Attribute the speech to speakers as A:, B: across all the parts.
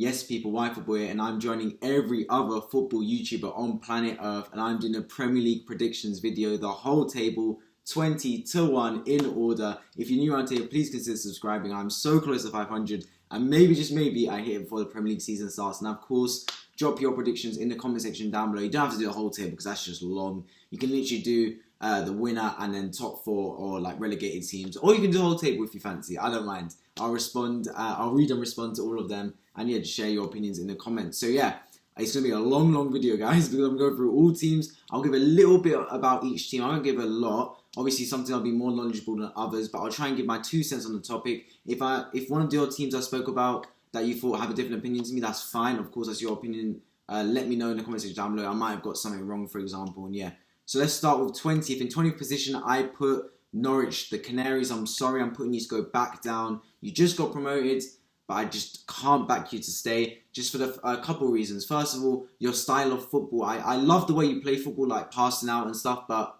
A: Yes, people, Wi-Fi Boy, and I'm joining every other football YouTuber on planet Earth, and I'm doing a Premier League predictions video, the whole table, 20 to 1 in order. If you're new around here, please consider subscribing. I'm so close to 500, and maybe, just maybe, I hit it before the Premier League season starts. And of course, drop your predictions in the comment section down below. You don't have to do the whole table because that's just long. You can literally do the winner and then top four or like relegated teams, or you can do the whole table if you fancy. I don't mind. I'll respond. I'll read and respond to all of them, and yeah, just share your opinions in the comments. So yeah, it's gonna be a long video, guys, because I'm going through all teams. I'll give a little bit about each team. I won't give a lot. Obviously, something I'll be more knowledgeable than others, but I'll try and give my 2 cents on the topic. If one of the other teams I spoke about that you thought have a different opinion to me, that's fine. Of course, that's your opinion. Let me know in the comment section down below. I might have got something wrong, for example, and yeah. So let's start with 20th. In 20th position, I put Norwich, the Canaries. I'm sorry, I'm putting you to go back down. You just got promoted, but I just can't back you to stay, just for a couple of reasons. First of all, your style of football. I love the way you play football, like passing out and stuff, but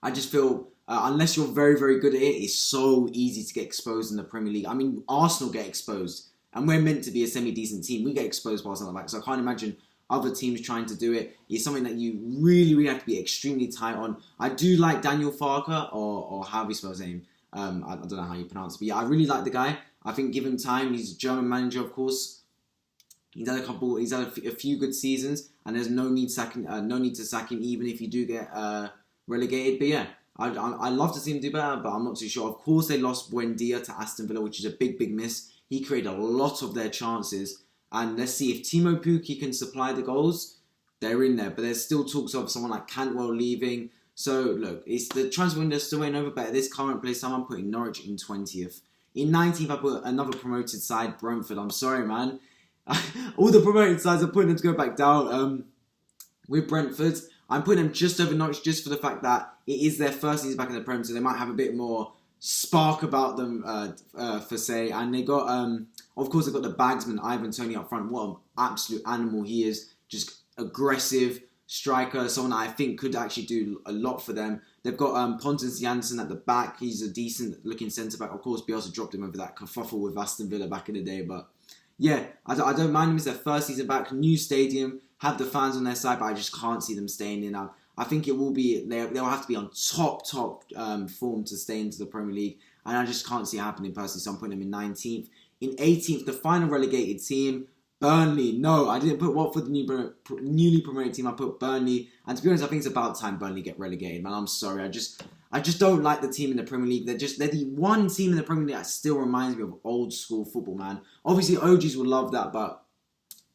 A: I just feel, unless you're very good at it, it's so easy to get exposed in the Premier League. I mean, Arsenal get exposed, and we're meant to be a semi-decent team. We get exposed by Arsenal back, so I can't imagine other teams trying to do it. It's something that you really have to be extremely tight on. I do like Daniel Farker, or how we spell his name. I don't know how you pronounce it, but yeah, I really like the guy. I think give him time. He's a German manager, of course. He's had a few good seasons, and there's no need to sack him, even if you do get relegated. But yeah, I love to see him do better, but I'm not too sure. Of course, they lost Buendia to Aston Villa, which is a big miss. He created a lot of their chances. And let's see if Timo Pukki can supply the goals. They're in there, but there's still talks of someone like Cantwell leaving. So look, it's the transfer window still ain't over. But at this current place, I'm putting Norwich in 20th. In 19th, I put another promoted side, Brentford. I'm sorry, man. All the promoted sides, I'm putting them to go back down. With Brentford, I'm putting them just over Norwich, just for the fact that it is their first season back in the Premier, so they might have a bit more spark about them, for say. And they got, of course, they've got the bagsman, Ivan Toney, up front. What an absolute animal he is. Just aggressive striker, someone that I think could actually do a lot for them. They've got Pontus Jansson at the back. He's a decent-looking centre-back. Of course, Bielsa dropped him over that kerfuffle with Aston Villa back in the day. But yeah, I don't mind him. It's their first season back. New stadium. Have the fans on their side, but I just can't see them staying in. I think it will be, they'll have to be on top form to stay into the Premier League. And I just can't see it happening personally, so I'm putting them in 19th. In 18th, the final relegated team, Burnley. No, I didn't put Watford, the newly promoted team. I put Burnley. And to be honest, I think it's about time Burnley get relegated, man. I'm sorry. I just don't like the team in the Premier League. They're the one team in the Premier League that still reminds me of old school football, man. Obviously, OGs will love that, but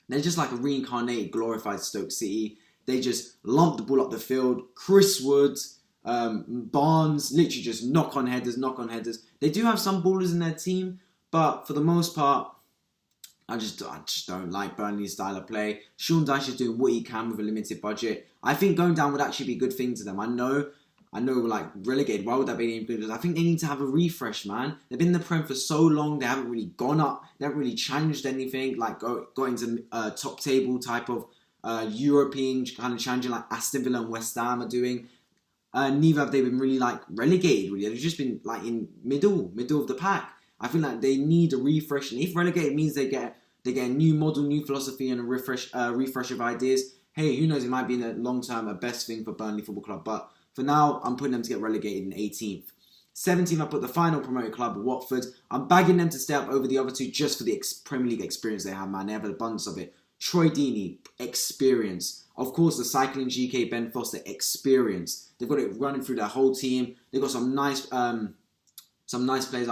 A: they're just like a reincarnated, glorified Stoke City. They just lump the ball up the field. Chris Wood, Barnes, literally just knock on headers. They do have some ballers in their team, but for the most part, I just don't like Burnley's style of play. Sean Dyche is doing what he can with a limited budget. I think going down would actually be a good thing to them. I know, like, relegated. Why would that be any good? I think they need to have a refresh, man. They've been in the Prem for so long. They haven't really gone up. They haven't really challenged anything, like got into top table type of European kind of challenging like Aston Villa and West Ham are doing. Neither have they been really like relegated. Really, they've just been like in middle of the pack. I feel like they need a refresh, and if relegated means they get a new model, new philosophy, and a refresh of ideas. Hey, who knows? It might be in the long term a best thing for Burnley Football Club. But for now, I'm putting them to get relegated in 18th. 17th, I put the final promoted club, Watford. I'm bagging them to stay up over the other two just for the Premier League experience they have, man. They have an abundance of it. Troy Deeney, experience. Of course, the cycling GK Ben Foster, experience. They've got it running through their whole team. They've got some nice players.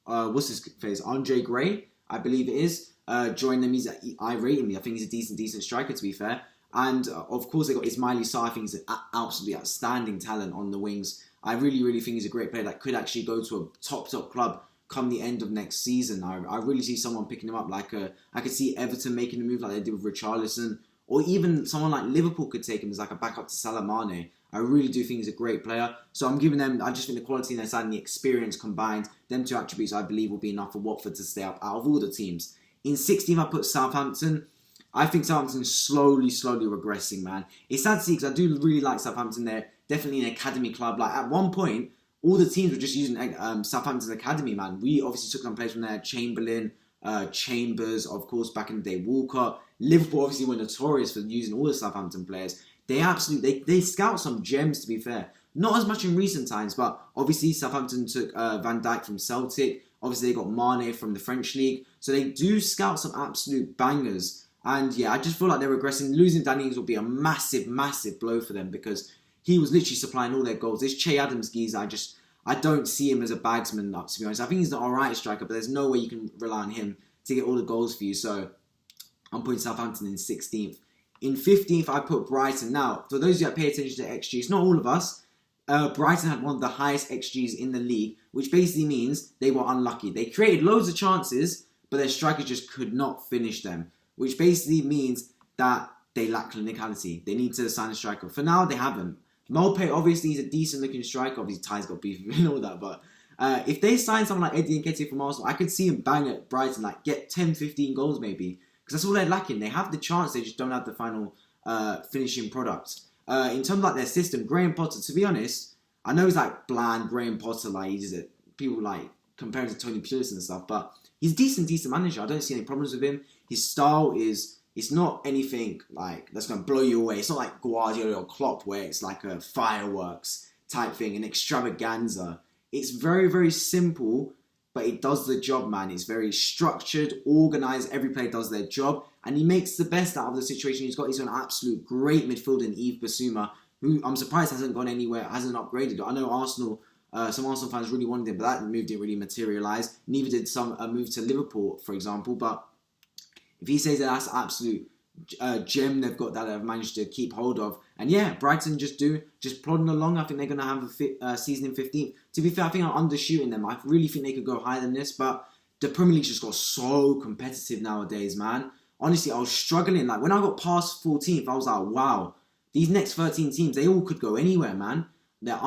A: What's his face? Andre Gray, I believe it is. Joined them. I rate him. I think he's a decent striker, to be fair. And of course, they got Ismaili Sarr. I think he's an absolutely outstanding talent on the wings. I really think he's a great player that could actually go to a top club come the end of next season. I really see someone picking him up. I could see Everton making a move like they did with Richarlison, or even someone like Liverpool could take him as like a backup to Salah Mane. I really do think he's a great player. So I'm giving them, I just think the quality in their side and the experience combined, them two attributes I believe will be enough for Watford to stay up out of all the teams. In 16th, I put Southampton. I think Southampton's slowly regressing, man. It's sad to see because I do really like Southampton. They're definitely an academy club. Like at one point, all the teams were just using Southampton's academy, man. We obviously took some players from there. Chamberlain, Chambers, of course, back in the day, Walcott. Liverpool obviously were notorious for using all the Southampton players. They scout some gems, to be fair. Not as much in recent times, but obviously Southampton took Van Dijk from Celtic. Obviously they got Mane from the French league. So they do scout some absolute bangers. And yeah, I just feel like they're regressing. Losing Danny Ings will be a massive, massive blow for them because he was literally supplying all their goals. This Che Adams geezer, I don't see him as a bagsman, to be honest. I think he's an alright striker, but there's no way you can rely on him to get all the goals for you. So I'm putting Southampton in 16th. In 15th, I put Brighton. Now, for those of you that pay attention to XG, it's not all of us. Brighton had one of the highest XGs in the league, which basically means they were unlucky. They created loads of chances, but their strikers just could not finish them, which basically means that they lack clinicality. They need to sign a striker. For now, they haven't. Maupay, obviously, he's a decent-looking striker. Obviously, Ty's got beef and all that, but if they sign someone like Eddie Nketiah from Arsenal, I could see him bang at Brighton, like get 10, 15 goals maybe, because that's all they're lacking. They have the chance, they just don't have the final finishing product. In terms of like their system, Graham Potter, to be honest, I know he's like bland, Graham Potter, like people like comparing to Tony Pulis and stuff, but he's a decent manager. I don't see any problems with him. His style it's not anything like that's going to blow you away. It's not like Guardiola or Klopp where it's like a fireworks type thing, an extravaganza. It's very, very simple, but it does the job, man. It's very structured, organised. Every player does their job, and he makes the best out of the situation he's got. He's got an absolute great midfielder in Yves Bissouma, who I'm surprised hasn't gone anywhere, hasn't upgraded. I know Arsenal, some Arsenal fans really wanted him, but that move didn't really materialise. Neither did some move to Liverpool, for example. But if he says that that's an absolute gem they've got that they've managed to keep hold of. And yeah, Brighton just plodding along. I think they're going to have a season in 15th. To be fair, I think I'm undershooting them. I really think they could go higher than this, but the Premier League just got so competitive nowadays, man. Honestly, I was struggling. Like when I got past 14th, I was like, wow, these next 13 teams, they all could go anywhere, man. They're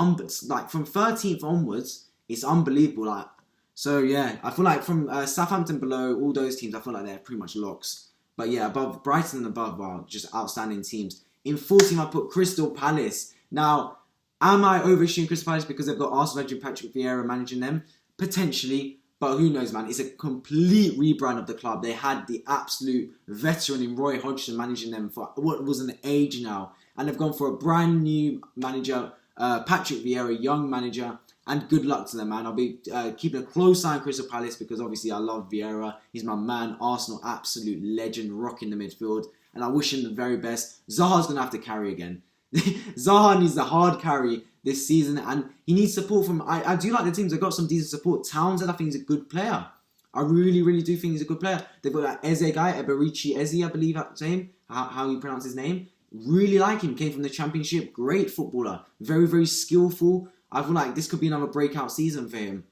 A: like from 13th onwards, it's unbelievable. Like, so yeah, I feel like from Southampton below, all those teams, I feel like they're pretty much locks. But yeah, above Brighton and above are just outstanding teams. In 14th, I put Crystal Palace. Now, am I overshooting Crystal Palace because they've got Arsenal legend Patrick Vieira managing them? Potentially, but who knows, man? It's a complete rebrand of the club. They had the absolute veteran in Roy Hodgson managing them for what was an age now. And they've gone for a brand new manager, Patrick Vieira, young manager. And good luck to them, man. I'll be keeping a close eye on Crystal Palace because obviously I love Vieira. He's my man. Arsenal, absolute legend, rocking the midfield. And I wish him the very best. Zaha's going to have to carry again. Zaha needs the hard carry this season. And he needs support from... I do like the teams. They've got some decent support. Townsend, I think he's a good player. I really, really do think he's a good player. They've got that Eze guy, Eberici Eze, I believe that's his name. How you pronounce his name. Really like him. Came from the Championship. Great footballer. Very, very skillful. I feel like this could be another breakout season for him.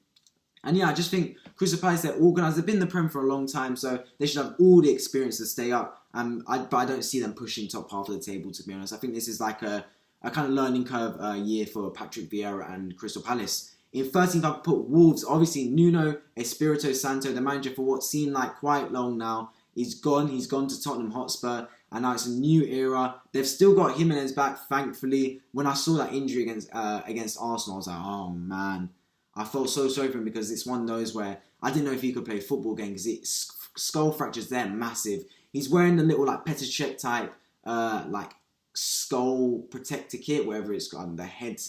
A: And yeah, I just think Crystal Palace, they're organised. They've been in the Prem for a long time, so they should have all the experience to stay up. But I don't see them pushing top half of the table, to be honest. I think this is like a kind of learning curve year for Patrick Vieira and Crystal Palace. In 13th, I've put Wolves. Obviously, Nuno Espirito Santo, the manager for what seemed like quite long now, is gone. He's gone to Tottenham Hotspur. And now it's a new era. They've still got Jimenez back, thankfully. When I saw that injury against Arsenal, I was like, oh, man. I felt so sorry for him because it's one of those where I didn't know if he could play football again because skull fractures there, massive. He's wearing the little like Petr Cech type like skull protector kit, whatever it's called, the head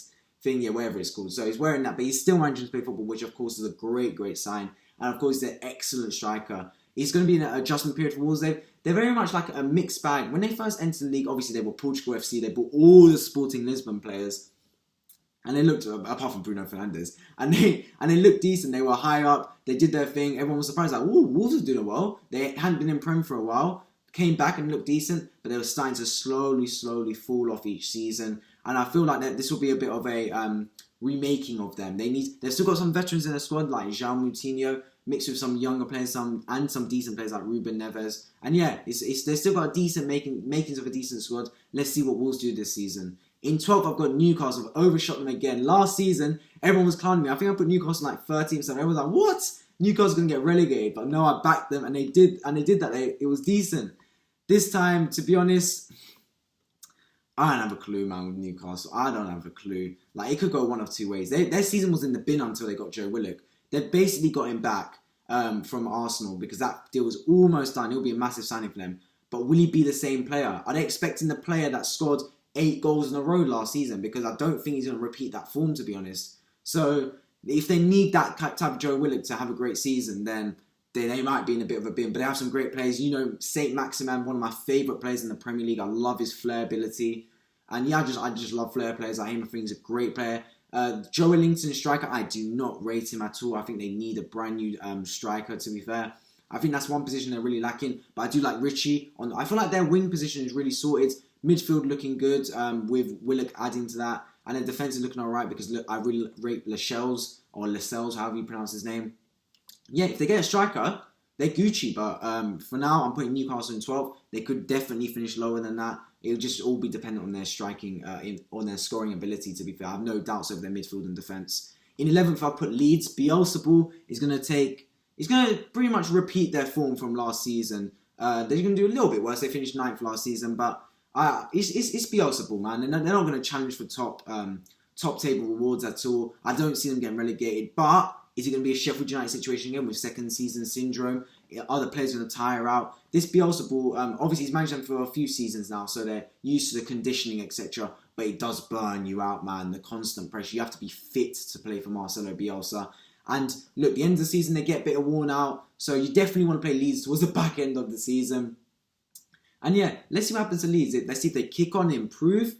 A: thing, yeah, whatever it's called. So he's wearing that, but he's still managing to play football, which of course is a great, great sign. And of course, he's an excellent striker. He's going to be in an adjustment period for Wolves. They're very much like a mixed bag. When they first entered the league, obviously they were Portugal FC. They bought all the Sporting Lisbon players. And they looked, apart from Bruno Fernandes, and they looked decent. They were high up. They did their thing. Everyone was surprised, like, "Ooh, Wolves are doing well." They hadn't been in Prem for a while. Came back and looked decent, but they were starting to slowly fall off each season. And I feel like that this will be a bit of a remaking of them. They've still got some veterans in the squad, like João Moutinho, mixed with some younger players, some decent players like Ruben Neves. And yeah, they've still got a decent makings of a decent squad. Let's see what Wolves do this season. In 12th, I've got Newcastle. I've overshot them again. Last season, everyone was clowning me. I think I put Newcastle like 13th. So everyone was like, what? Newcastle's going to get relegated. But no, I backed them and they did that. It was decent. This time, to be honest, I don't have a clue, man, with Newcastle. I don't have a clue. Like, it could go one of two ways. Their season was in the bin until they got Joe Willock. They've basically got him back. from Arsenal, because that deal was almost done. It'll be a massive signing for them. But will he be the same player? Are they expecting the player that scored 8 goals in a row last season? Because I don't think he's going to repeat that form, to be honest. So if they need that type of Joe Willock to have a great season, then they might be in a bit of a bin. But they have some great players. You know, Saint Maximin, one of my favourite players in the Premier League. I love his flair ability. And yeah, I just love flair players like him. I think he's a great player. Joe Wellington, striker, I do not rate him at all. I think they need a brand new striker, to be fair. I think that's one position they're really lacking. But I do like Richie. I feel like their wing position is really sorted. Midfield looking good with Willock adding to that. And then defence is looking alright because I really rate Lascelles, however you pronounce his name. Yeah, if they get a striker, they're Gucci. But for now, I'm putting Newcastle in 12th. They could definitely finish lower than that. It'll just all be dependent on their striking, on their scoring ability, to be fair. I have no doubts over their midfield and defence. In 11th, I'll put Leeds. Bielsa is going to pretty much repeat their form from last season. They're going to do a little bit worse. They finished 9th last season, but it's Bielsa, man. They're not going to challenge for top table rewards at all. I don't see them getting relegated, but is it going to be a Sheffield United situation again with second season syndrome? Are the players going to tire out? This Bielsa, obviously he's managed them for a few seasons now, so they're used to the conditioning, etc. But it does burn you out, man. The constant pressure. You have to be fit to play for Marcelo Bielsa. And look, the end of the season, they get a bit worn out. So you definitely want to play Leeds towards the back end of the season. And yeah, let's see what happens to Leeds. Let's see if they kick on, improve,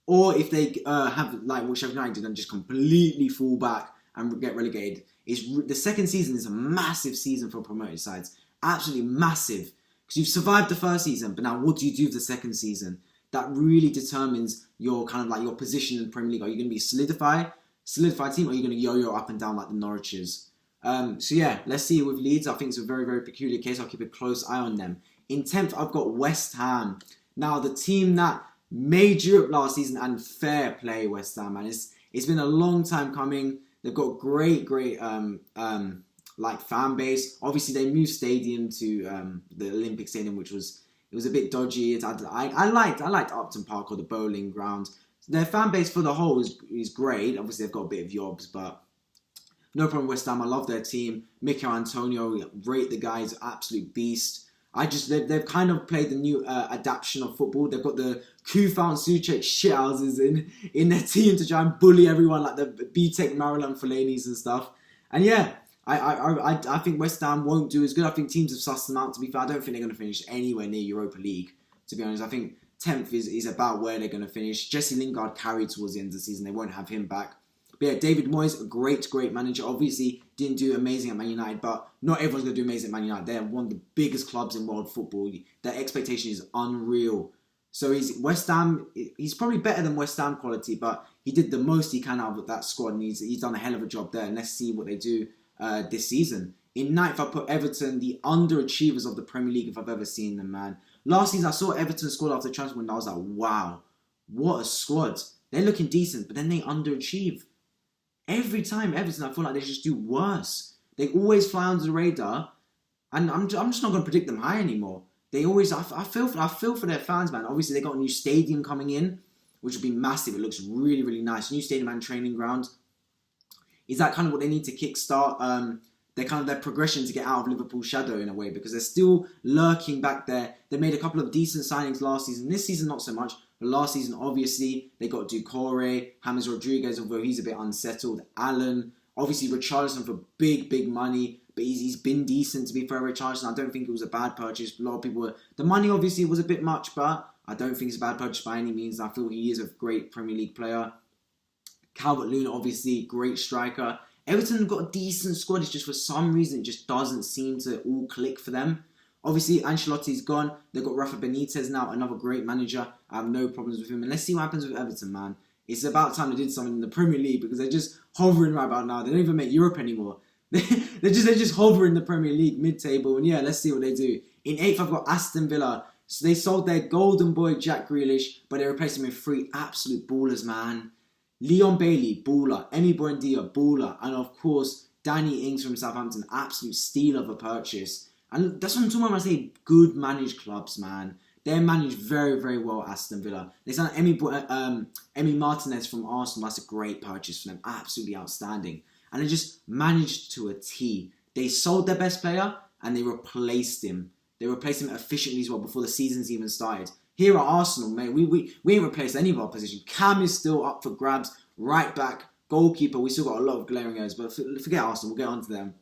A: or if they have, like what Sheffield United did, and just completely fall back and get relegated. The second season is a massive season for promoted sides. Absolutely massive. Because you've survived the first season, but now what do you do for the second season? That really determines your kind of like your position in the Premier League. Are you going to be a solidified team, or are you going to yo-yo up and down like the Norwiches? So yeah, let's see with Leeds. I think it's a very, very peculiar case. I'll keep a close eye on them. In 10th, I've got West Ham. Now, the team that made Europe last season, and fair play, West Ham, man. It's been a long time coming. They've got great like fan base. Obviously, they moved stadium to the Olympic Stadium, which was a bit dodgy. I liked Upton Park, or the bowling ground. Their fan base for the whole is great. Obviously, they've got a bit of yobs, but no problem with West Ham. I love their team. Mikel Antonio, rate the guy, is an absolute beast. They've kind of played the new adaptation of football. They've got the Kufal and Souček shithouses in their team to try and bully everyone, like the B-Tech Marouane Fellaini's and stuff. And yeah, I think West Ham won't do as good. I think teams have sussed them out, to be fair. I don't think they're going to finish anywhere near Europa League, to be honest. I think 10th is about where they're going to finish. Jesse Lingard carried towards the end of the season. They won't have him back. But yeah, David Moyes, a great manager. Obviously, didn't do amazing at Man United, but not everyone's going to do amazing at Man United. They're one of the biggest clubs in world football. Their expectation is unreal. So West Ham, he's probably better than West Ham quality, but he did the most he can out of that squad, and he's done a hell of a job there. And let's see what they do this season. In 9th, I put Everton, the underachievers of the Premier League, if I've ever seen them, man. Last season, I saw Everton score after the transfer window. I was like, wow, what a squad. They're looking decent, but then they underachieve. Every time Everton, I feel like they just do worse. They always fly under the radar, and I'm just not going to predict them high anymore. They always, I feel for their fans, man. Obviously, they got a new stadium coming in, which will be massive. It looks really, really nice. New stadium and training ground. Is that kind of what they need to kickstart their progression to get out of Liverpool's shadow in a way, because they're still lurking back there. They made a couple of decent signings last season. This season, not so much. But last season, obviously, they got Doucouré, James Rodriguez, although he's a bit unsettled. Allen, obviously Richarlison for big money, but he's been decent, to be fair. Richarlison, I don't think it was a bad purchase. A lot of people the money obviously was a bit much, but I don't think it's a bad purchase by any means. I feel he is a great Premier League player. Calvert-Lewin, obviously, great striker. Everton have got a decent squad. It's just for some reason it just doesn't seem to all click for them. Obviously, Ancelotti's gone. They've got Rafa Benitez now, another great manager. I have no problems with him. And let's see what happens with Everton, man. It's about time they did something in the Premier League, because they're just hovering right about now. They don't even make Europe anymore. They're just hovering the Premier League mid-table. And yeah, let's see what they do. In 8th, I've got Aston Villa. So they sold their golden boy, Jack Grealish, but they replaced him with 3 absolute ballers, man. Leon Bailey, baller. Emi Buendia, baller. And of course, Danny Ings from Southampton, absolute steal of a purchase. And that's what I'm talking about when I say good managed clubs, man. They're managed very, very well, Aston Villa. They signed Emi Martinez from Arsenal. That's a great purchase for them. Absolutely outstanding. And they just managed to a T. They sold their best player and they replaced him. They replaced him efficiently as well before the season's even started. Here at Arsenal, mate, we ain't replaced any of our position. Cam is still up for grabs. Right back, goalkeeper, we still got a lot of glaring areas. But forget Arsenal, we'll get on to them.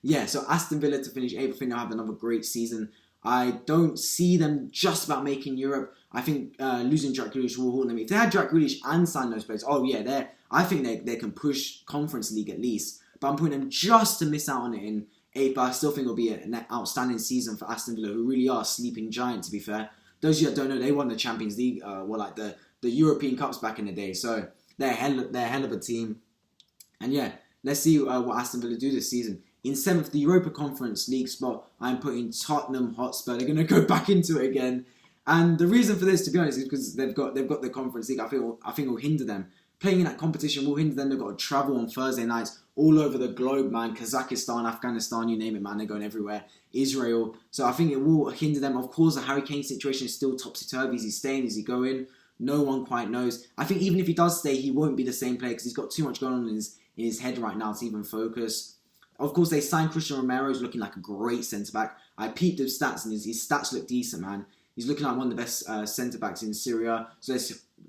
A: Yeah, so Aston Villa to finish 8th. I think they'll have another great season. I don't see them just about making Europe. I think losing Jack Grealish will haunt them. If they had Jack Grealish and signed those players, I think they can push Conference League at least. But I'm putting them just to miss out on it in 8th. But I still think it'll be an outstanding season for Aston Villa, who really are a sleeping giant, to be fair. Those of you that don't know, they won the Champions League, the European Cups back in the day. So they're a hell of a team. And yeah, let's see what Aston Villa do this season. In 7th, the Europa Conference League spot, I'm putting Tottenham Hotspur. They're going to go back into it again. And the reason for this, to be honest, is because they've got the Conference League. I think it will hinder them. Playing in that competition will hinder them. They've got to travel on Thursday nights all over the globe, man. Kazakhstan, Afghanistan, you name it, man. They're going everywhere. Israel. So I think it will hinder them. Of course, the Harry Kane situation is still topsy-turvy. Is he staying? Is he going? No one quite knows. I think even if he does stay, he won't be the same player because he's got too much going on in his head right now to even focus. Of course, they signed Christian Romero. He's looking like a great centre-back. I peeped his stats, and his stats look decent, man. He's looking like one of the best centre-backs in Syria. So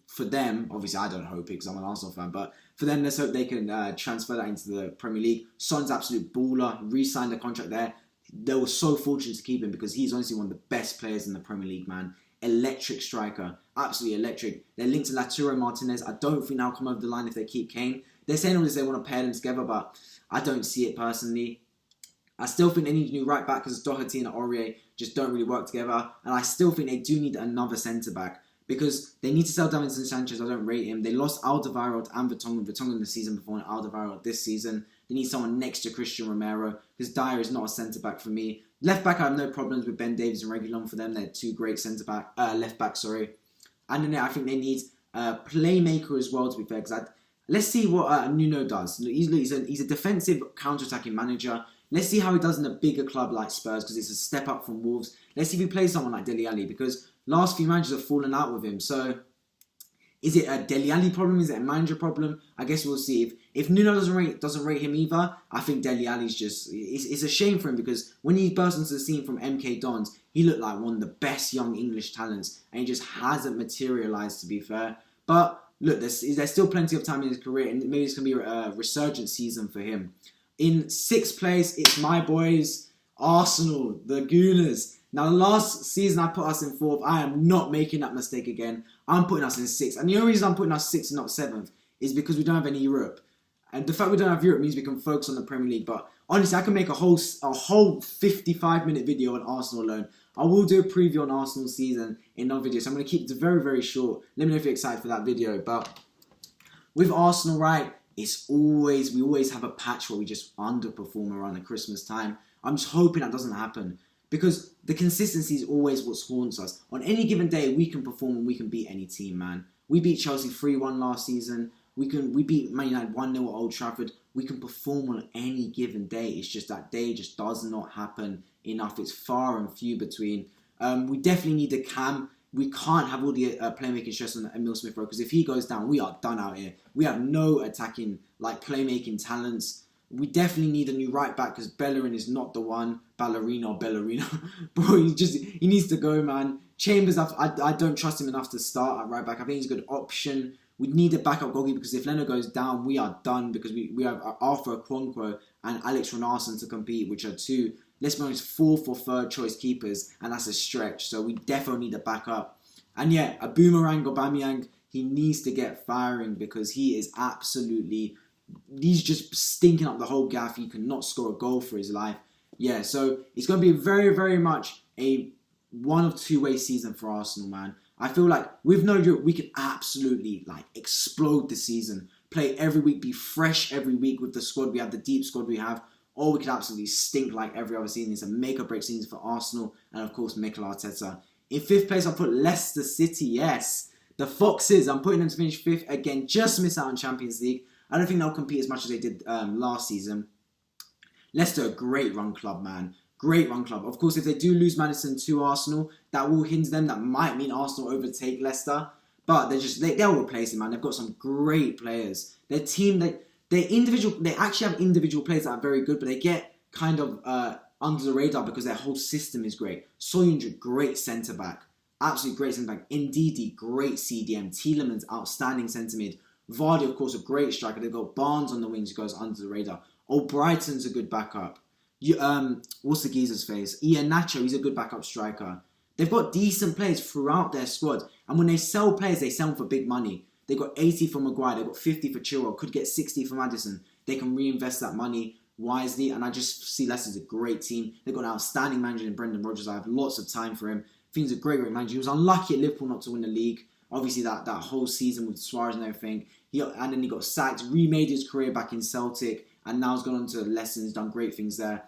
A: for them, obviously I don't hope it because I'm an Arsenal fan, but for them, let's hope they can transfer that into the Premier League. Son's absolute baller. Re-signed the contract there. They were so fortunate to keep him because he's honestly one of the best players in the Premier League, man. Electric striker. Absolutely electric. They're linked to Lautaro Martinez. I don't think they'll come over the line if they keep Kane. They're saying all this, they want to pair them together, but I don't see it personally. I still think they need a new right back because Doherty and Aurier just don't really work together. And I still think they do need another centre-back because they need to sell Davinson Sanchez. I don't rate him. They lost Alderweireld and Vertonghen the season before and Alderweireld this season. They need someone next to Christian Romero because Dyer is not a centre-back for me. Left-back, I have no problems with Ben Davies and Reguilon for them. They're two great left-backs, sorry. And then I think they need a playmaker as well, to be fair, because let's see what Nuno does. He's a defensive counter-attacking manager. Let's see how he does in a bigger club like Spurs because it's a step up from Wolves. Let's see if he plays someone like Dele Alli because last few managers have fallen out with him. So is it a Dele Alli problem? Is it a manager problem? I guess we'll see. If Nuno doesn't rate him either, I think Dele Alli's just... It's a shame for him because when he burst into the scene from MK Dons, he looked like one of the best young English talents and he just hasn't materialised, to be fair. But look, there's still plenty of time in his career and maybe it's going to be a resurgent season for him. In 6th place, it's my boys, Arsenal, the Gooners. Now, last season I put us in 4th. I am not making that mistake again. I'm putting us in 6th. And the only reason I'm putting us 6th and not 7th is because we don't have any Europe. And the fact we don't have Europe means we can focus on the Premier League. But honestly, I can make a whole 55-minute video on Arsenal alone. I will do a preview on Arsenal's season in another video. So I'm going to keep it very, very short. Let me know if you're excited for that video. But with Arsenal, right, we always have a patch where we just underperform around the Christmas time. I'm just hoping that doesn't happen because the consistency is always what haunts us. On any given day, we can perform and we can beat any team, man. We beat Chelsea 3-1 last season. We beat Man United 1-0 at Old Trafford. We can perform on any given day. It's just that day just does not happen enough. It's far and few between. We definitely need a Cam. We can't have all the playmaking stress on Emil Smith Rowe because if he goes down, we are done out here. We have no attacking, playmaking talents. We definitely need a new right back because Bellerin is not the one. Ballerino. Bro, he needs to go, man. Chambers, I don't trust him enough to start at right back. I think he's a good option. We need a backup goalkeeper because if Leno goes down, we are done because we have Arthur Okonkwo and Alex Renarson to compete, which are two, let's be honest, 4th or 3rd choice keepers, and that's a stretch. So we definitely need a backup. And yeah, a Boomerang Aubameyang, he needs to get firing because he is he's just stinking up the whole gaff. He cannot score a goal for his life. Yeah, so it's going to be very, very much a one of two-way season for Arsenal, man. I feel like with no Europe, we can absolutely explode the season. Play every week, be fresh every week with the squad we have, the deep squad we have. Or we could absolutely stink like every other season. It's a make-or-break season for Arsenal and, of course, Mikel Arteta. In 5th place, I'll put Leicester City, yes. The Foxes, I'm putting them to finish 5th. Again, just miss out on Champions League. I don't think they'll compete as much as they did last season. Leicester, a great run club, man. Great run club. Of course, if they do lose Maddison to Arsenal, that will hinder them. That might mean Arsenal overtake Leicester. But they'll replace it, man. They've got some great players. Their team, they actually have individual players that are very good, but they get kind of under the radar because their whole system is great. Soyuncu, great centre-back. Absolutely great centre-back. Ndidi, great CDM. Tielemans, outstanding centre-mid. Vardy, of course, a great striker. They've got Barnes on the wings who goes under the radar. Brighton's a good backup. What's the geezer's face? Ian Nacho, he's a good backup striker. They've got decent players throughout their squad. And when they sell players, they sell them for big money. They've got 80 for Maguire. They've got 50 for Chilwell. Could get 60 for Maddison. They can reinvest that money wisely. And I just see Leicester's a great team. They've got an outstanding manager in Brendan Rodgers. I have lots of time for him. I think he's a great manager. He was unlucky at Liverpool not to win the league. Obviously, that whole season with Suarez and everything. And then he got sacked, remade his career back in Celtic. And now he's gone on to Leicester and done great things there.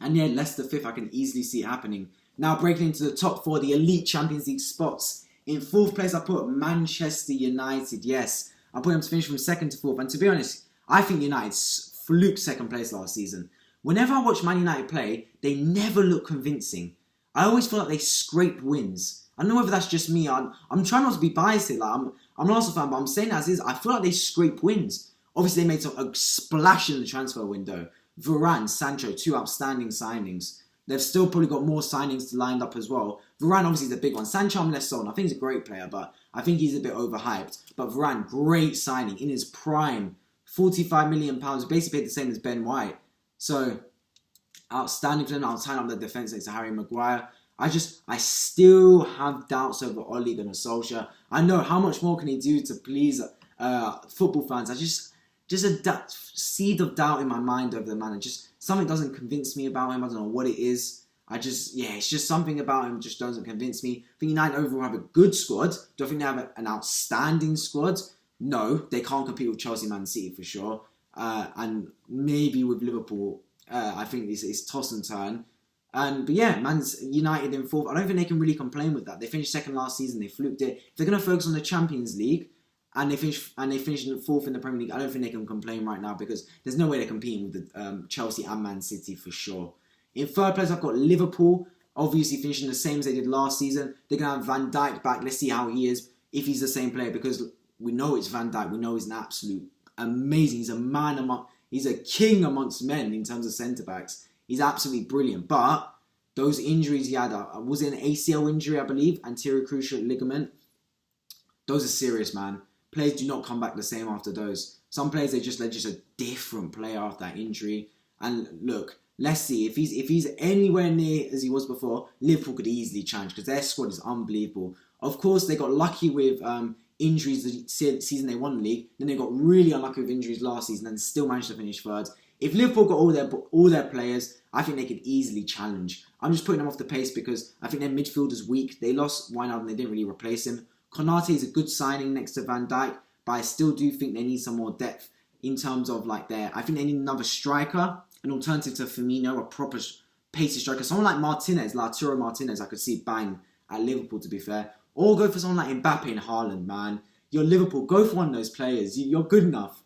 A: And yeah, Leicester 5th, I can easily see it happening. Now breaking into the top 4, the elite Champions League spots. In 4th place, I put Manchester United. Yes, I put them to finish from 2nd to 4th. And to be honest, I think United fluked 2nd place last season. Whenever I watch Man United play, they never look convincing. I always feel like they scrape wins. I don't know whether that's just me. I'm trying not to be biased here. Like, I'm an Arsenal fan, but I'm saying as is. I feel like they scrape wins. Obviously, they made a splash in the transfer window. Varane, Sancho, 2 outstanding signings. They've still probably got more signings lined up as well. Varane obviously is a big one. Sancho I'm less sold. I think he's a great player, but I think he's a bit overhyped. But Varane, great signing in his prime. £45 million, basically paid the same as Ben White. So, outstanding for them. I'll tie up the defence next to Harry Maguire. I still have doubts over Ole Gunnar Solskjaer. I know how much more can he do to please football fans. Just a seed of doubt in my mind over the man. Something doesn't convince me about him. I don't know what it is. It's just something about him just doesn't convince me. I think United overall have a good squad. Do I think they have an outstanding squad? No, they can't compete with Chelsea, Man City for sure. And maybe with Liverpool, I think it's toss and turn. But yeah, Man's United in 4th. I don't think they can really complain with that. They finished 2nd last season. They fluked it. If they're going to focus on the Champions League, and they finished 4th in the Premier League, I don't think they can complain right now because there's no way they're competing with the Chelsea and Man City for sure. In 3rd place, I've got Liverpool, obviously finishing the same as they did last season. They're going to have Van Dijk back. Let's see how he is, if he's the same player, because we know it's Van Dijk. We know he's an absolute amazing. He's a king amongst men in terms of centre-backs. He's absolutely brilliant. But those injuries he had, was it an ACL injury, I believe, anterior cruciate ligament? Those are serious, man. Players do not come back the same after those. Some players, they're just a different player after that injury. And look, let's see. If he's anywhere near as he was before, Liverpool could easily challenge because their squad is unbelievable. Of course, they got lucky with injuries the season they won the league. Then they got really unlucky with injuries last season and still managed to finish 3rd. If Liverpool got all their players, I think they could easily challenge. I'm just putting them off the pace because I think their midfield is weak. They lost Wijnaldum and they didn't really replace him. Konate is a good signing next to Van Dijk, but I still do think they need some more depth in terms of I think they need another striker, an alternative to Firmino, a proper pacey striker. Someone like Lautaro Martinez, I could see bang at Liverpool to be fair. Or go for someone like Mbappe and Haaland, man. You're Liverpool, go for one of those players. You're good enough.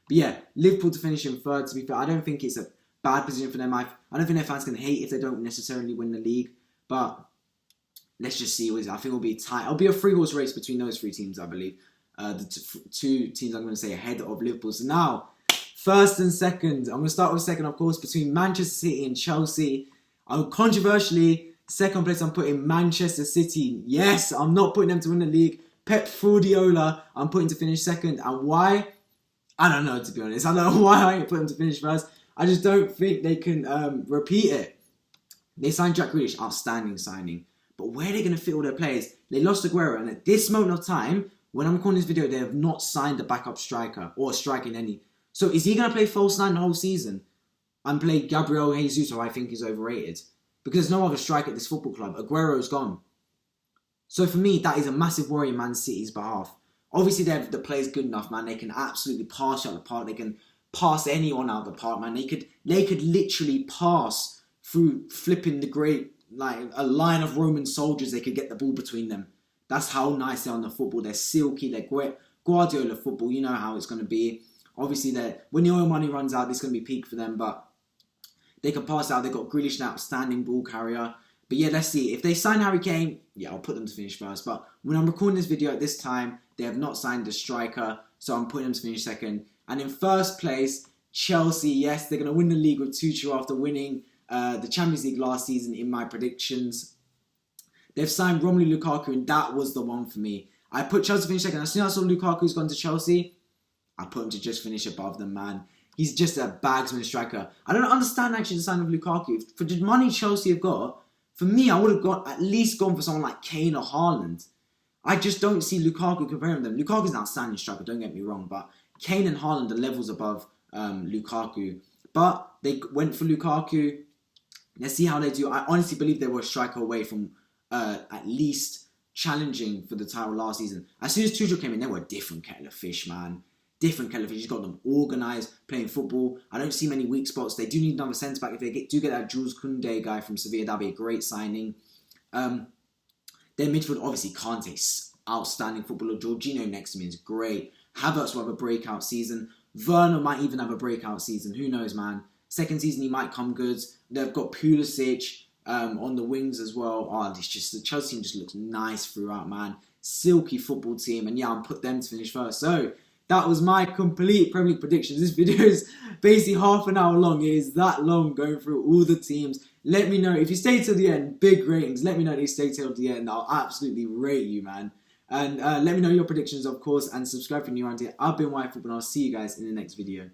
A: But yeah, Liverpool to finish in 3rd, to be fair. I don't think it's a bad position for them. I don't think their fans can hate if they don't necessarily win the league, but let's just see what it is. I think it'll be tight. It'll be a 3-horse race between those 3 teams, I believe. The 2 teams I'm going to say ahead of Liverpool. So now, 1st and 2nd. I'm going to start with 2nd, of course, between Manchester City and Chelsea. Controversially, 2nd place I'm putting Manchester City. Yes, I'm not putting them to win the league. Pep Guardiola, I'm putting to finish 2nd. And why? I don't know, to be honest. I don't know why I ain't put them to finish 1st. I just don't think they can repeat it. They signed Jack Grealish, outstanding signing. But where are they going to fit all their players? They lost Aguero, and at this moment of time, when I'm recording this video, they have not signed a backup striker or a striker in any. So is he going to play false 9 the whole season and play Gabriel Jesus, who I think is overrated? Because there's no other striker at this football club. Aguero's gone. So for me, that is a massive worry in Man City's behalf. Obviously, the players good enough, man. They can absolutely pass out the park. They can pass anyone out the park, man. They could literally pass through flipping the great, like a line of Roman soldiers. They could get the ball between them. That's how nice they are on the football. They're silky. They're great. Guardiola football. You know how it's going to be. Obviously, when the oil money runs out, it's going to be peak for them. But they can pass out. They've got Grealish, an outstanding ball carrier. But yeah, let's see. If they sign Harry Kane, yeah, I'll put them to finish 1st. But when I'm recording this video at this time, they have not signed a striker. So I'm putting them to finish 2nd. And in 1st place, Chelsea, yes, they're going to win the league with Tuchel after winning the Champions League last season in my predictions. They've signed Romelu Lukaku, and that was the one for me. I put Chelsea finish second. As soon as I saw Lukaku's gone to Chelsea, I put him to just finish above them, man. He's just a bagsman striker. I don't understand actually the sign of Lukaku. For the money Chelsea have got, for me, I would have at least gone for someone like Kane or Haaland. I just don't see Lukaku comparing them. Lukaku's an outstanding striker, don't get me wrong, but Kane and Haaland are levels above Lukaku. But they went for Lukaku. Let's see how they do. I honestly believe they were a striker away from at least challenging for the title last season. As soon as Tuchel came in, they were a different kettle of fish, man. Different kettle of fish. He's got them organised, playing football. I don't see many weak spots. They do need another centre-back. If they do get that Jules Koundé guy from Sevilla, that'd be a great signing. Their midfield, obviously, Kante's outstanding footballer. Jorginho next to me is great. Havertz will have a breakout season. Werner might even have a breakout season. Who knows, man? Second season, he might come good. They've got Pulisic on the wings as well. It's just the Chelsea team just looks nice throughout, man. Silky football team. And yeah, I'll put them to finish first. So that was my complete Premier League predictions. This video is basically half an hour long. It is that long going through all the teams. Let me know if you stay till the end. Big ratings. Let me know if you stay till the end. I'll absolutely rate you, man. And let me know your predictions, of course, and subscribe if you're new around here. I've been White Football, and I'll see you guys in the next video.